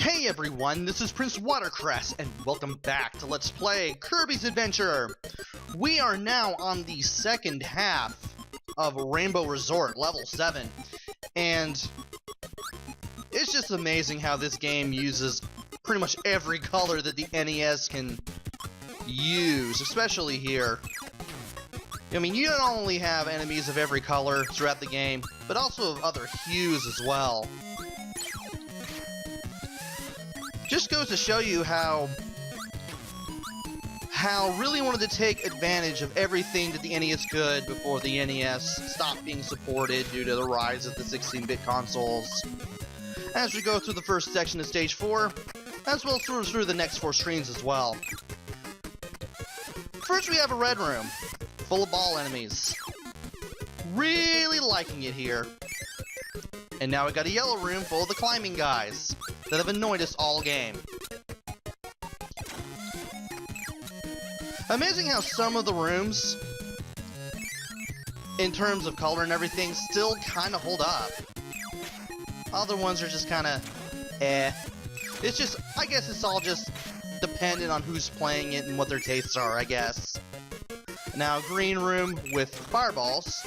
Hey everyone, this is PrinceWatercress, and welcome back to Let's Play Kirby's Adventure! We are now on the second half of Rainbow Resort, level 7, and it's just amazing how this game uses pretty much every color that the NES can use, especially here. I mean, you don't only have enemies of every color throughout the game, but also of other hues as well. Just goes to show you how really wanted to take advantage of everything that the NES could before the NES stopped being supported due to the rise of the 16-bit consoles. As we go through the first section of Stage 4, as well as through the next 4 screens as well. First we have a red room, full of ball enemies. Really liking it here. And now we got a yellow room full of the climbing guys that have annoyed us all game. Amazing how some of the rooms, in terms of color and everything, still kind of hold up. Other ones are just kind of eh. It's just, I guess it's all just dependent on who's playing it and what their tastes are, I guess. Now, green room with fireballs,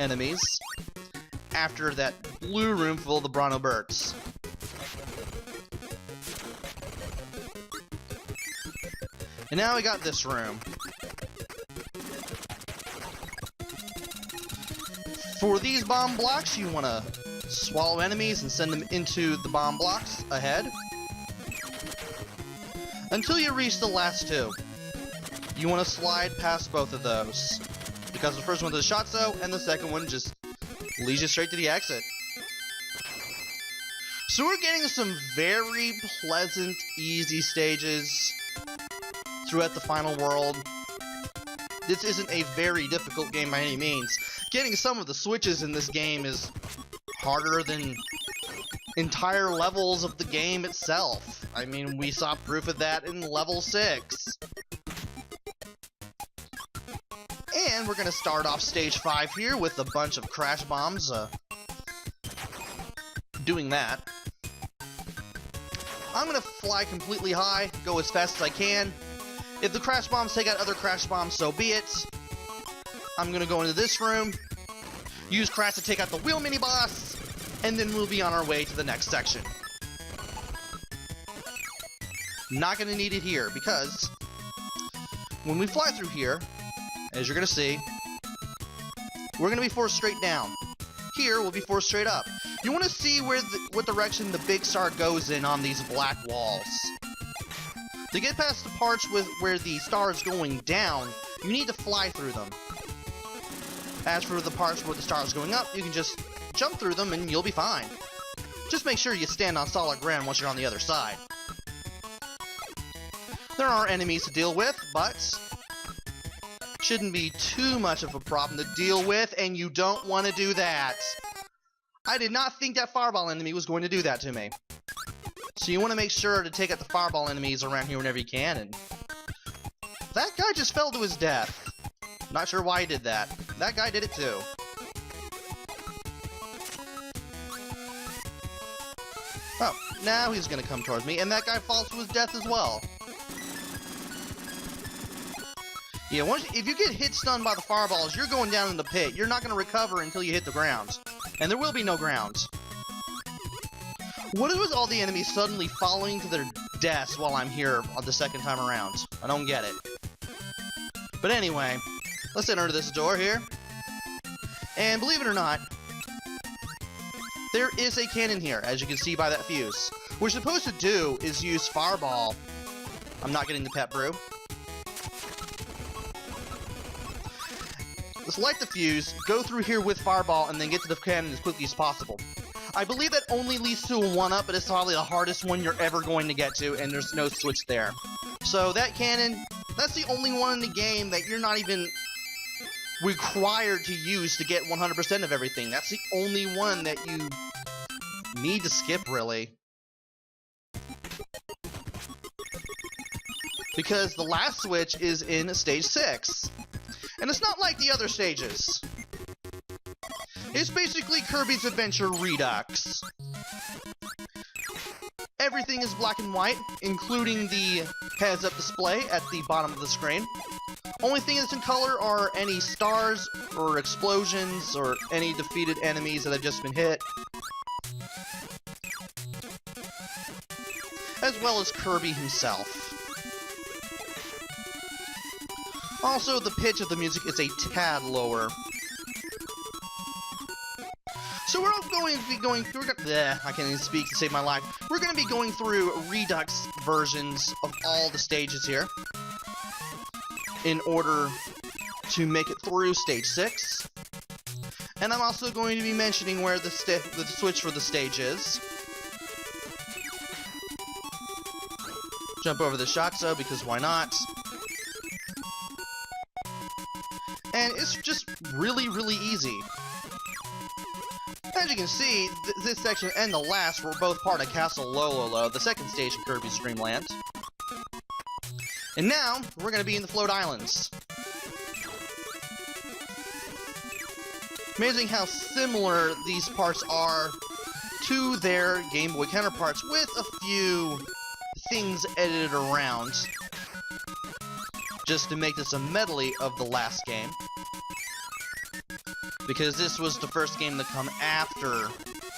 enemies, after that blue room full of the Bronto Birds. And now we got this room. For these bomb blocks, you want to swallow enemies and send them into the bomb blocks ahead. Until you reach the last 2. You want to slide past both of those. Because the first one's a shot zone, and the second one just leads you straight to the exit. So we're getting some very pleasant, easy stages throughout the final world. This isn't a very difficult game by any means. Getting some of the switches in this game is harder than entire levels of the game itself. I mean, we saw proof of that in level 6. And we're gonna start off stage 5 here with a bunch of crash bombs, doing that. I'm gonna fly completely high, go as fast as I can. If the crash bombs take out other crash bombs, so be it. I'm gonna go into this room, use Crash to take out the wheel mini-boss, and then we'll be on our way to the next section. Not gonna need it here, because when we fly through here, as you're gonna see, we're gonna be forced straight down. Here, we'll be forced straight up. You wanna see what direction the big star goes in on these black walls. To get past the parts where the star is going down, you need to fly through them. As for the parts where the star is going up, you can just jump through them and you'll be fine. Just make sure you stand on solid ground once you're on the other side. There are enemies to deal with, but shouldn't be too much of a problem to deal with, and you don't want to do that. I did not think that fireball enemy was going to do that to me. So you want to make sure to take out the fireball enemies around here whenever you can, and that guy just fell to his death. Not sure why he did that. That guy did it too. Oh, now he's gonna come towards me, and that guy falls to his death as well. Yeah, if you get hit stunned by the fireballs, you're going down in the pit. You're not gonna recover until you hit the ground. And there will be no ground. What is with all the enemies suddenly falling to their deaths while I'm here the second time around? I don't get it. But anyway, let's enter this door here. And believe it or not, there is a cannon here, as you can see by that fuse. What we're supposed to do is use Fireball. I'm not getting the pet brew. Let's light the fuse, go through here with Fireball, and then get to the cannon as quickly as possible. I believe that only leads to a 1-up, but it's probably the hardest one you're ever going to get to, and there's no switch there. So that cannon, that's the only one in the game that you're not even required to use to get 100% of everything. That's the only one that you need to skip, really. Because the last switch is in stage 6. And it's not like the other stages. It's basically Kirby's Adventure Redux. Everything is black and white, including the heads-up display at the bottom of the screen. Only thing that's in color are any stars or explosions or any defeated enemies that have just been hit. As well as Kirby himself. Also, the pitch of the music is a tad lower. So we're all going to be going through... I can't even speak to save my life. We're going to be going through Redux versions of all the stages here, in order to make it through Stage 6. And I'm also going to be mentioning where the switch for the stage is. Jump over the Shatso, because why not? And it's just really, really easy. As you can see, this section and the last were both part of Castle Lololo, the second stage in Kirby's Dream Land. And now, we're going to be in the Float Islands. Amazing how similar these parts are to their Game Boy counterparts, with a few things edited around, just to make this a medley of the last game. Because this was the first game to come after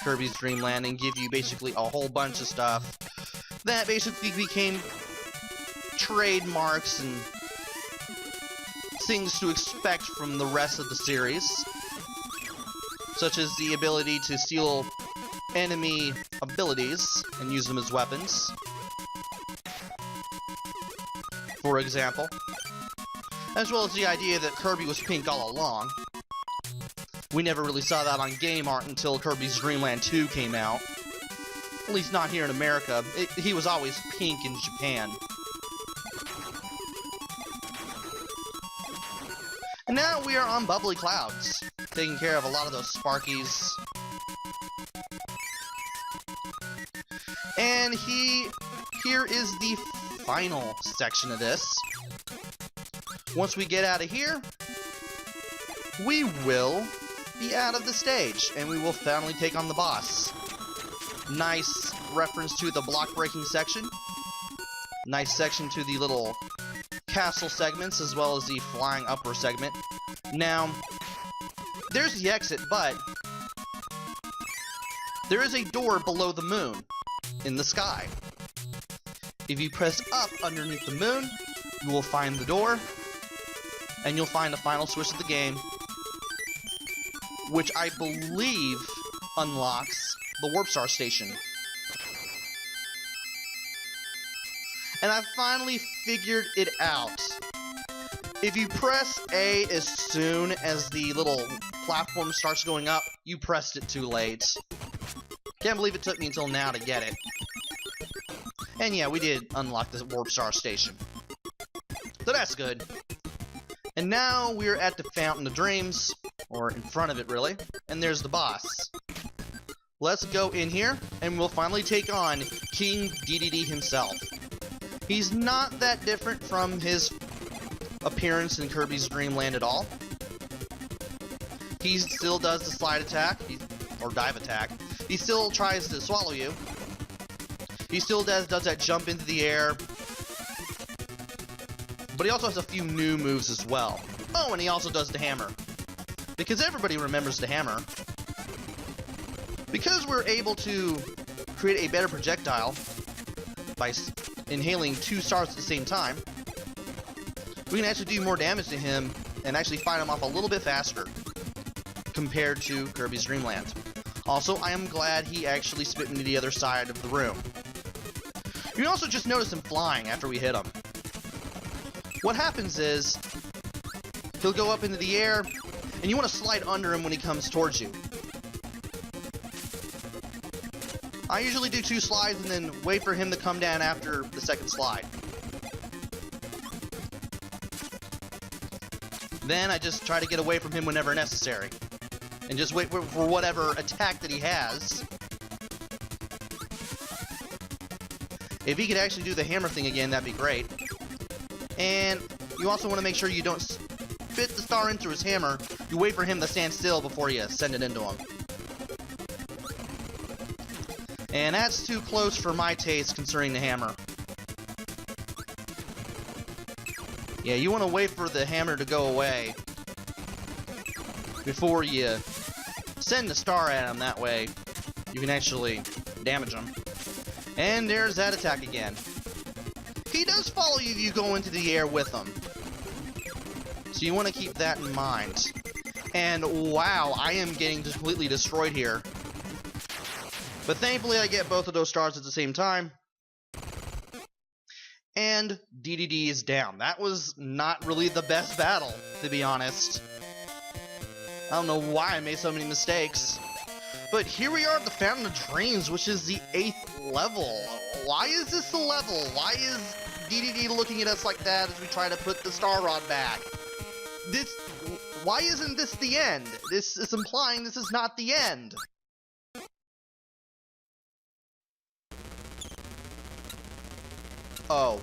Kirby's Dream Land and give you basically a whole bunch of stuff that basically became trademarks and things to expect from the rest of the series, such as the ability to steal enemy abilities and use them as weapons, for example, as well as the idea that Kirby was pink all along. We never really saw that on game art until Kirby's Dream Land 2 came out. At least not here in America. He was always pink in Japan. And now we are on Bubbly Clouds, taking care of a lot of those Sparkies. And here is the final section of this. Once we get out of here, we will be out of the stage, and we will finally take on the boss. Nice reference to the block breaking section. Nice section to the little castle segments, as well as the flying upper segment. Now, there's the exit, but there is a door below the moon in the sky. If you press up underneath the moon, you will find the door, and you'll find the final switch of the game, which I believe unlocks the Warp Star Station. And I finally figured it out. If you press A as soon as the little platform starts going up, you pressed it too late. Can't believe it took me until now to get it. And yeah, we did unlock the Warp Star Station. So that's good. And now we're at the Fountain of Dreams, or in front of it really, and there's the boss. Let's go in here, and we'll finally take on King Dedede himself. He's not that different from his appearance in Kirby's Dream Land at all. He still does the slide attack, or dive attack. He still tries to swallow you. He still does that jump into the air. But he also has a few new moves as well. Oh, and he also does the hammer. Because everybody remembers the hammer. Because we're able to create a better projectile by inhaling 2 stars at the same time, we can actually do more damage to him and actually fight him off a little bit faster compared to Kirby's Dream Land. Also, I am glad he actually spit into the other side of the room. You can also just notice him flying after we hit him. What happens is, he'll go up into the air, and you want to slide under him when he comes towards you. I usually do 2 slides and then wait for him to come down after the second slide. Then I just try to get away from him whenever necessary. And just wait for whatever attack that he has. If he could actually do the hammer thing again, that'd be great. And you also want to make sure you don't fit the star into his hammer. You wait for him to stand still before you send it into him. And that's too close for my taste concerning the hammer. Yeah, you want to wait for the hammer to go away before you send the star at him. That way you can actually damage him. And there's that attack again. He does follow you if you go into the air with him, so you want to keep that in mind. And wow, I am getting completely destroyed here. But thankfully I get both of those stars at the same time. And Dedede is down. That was not really the best battle, to be honest. I don't know why I made so many mistakes. But here we are at the Fountain of Dreams, which is the 8th level. Why is this the level? Why is Dedede looking at us like that as we try to put the Star Rod back? Why isn't this the end? This is implying this is not the end. Oh.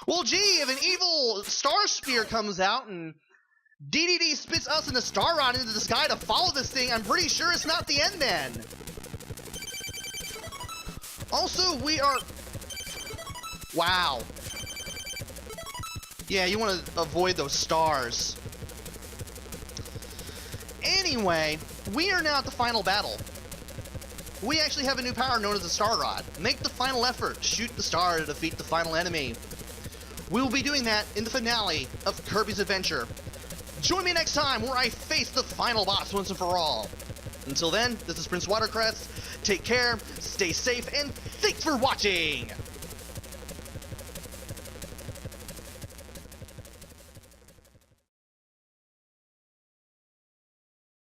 Well, gee, if an evil star spear comes out and Dedede spits us and the Star Rod into the sky to follow this thing, I'm pretty sure it's not the end then. Also, we are... Wow. Yeah, you want to avoid those stars. Anyway, we are now at the final battle. We actually have a new power known as the Star Rod. Make the final effort. Shoot the star to defeat the final enemy. We will be doing that in the finale of Kirby's Adventure. Join me next time where I face the final boss once and for all. Until then, this is PrinceWatercress. Take care, stay safe, and thanks for watching!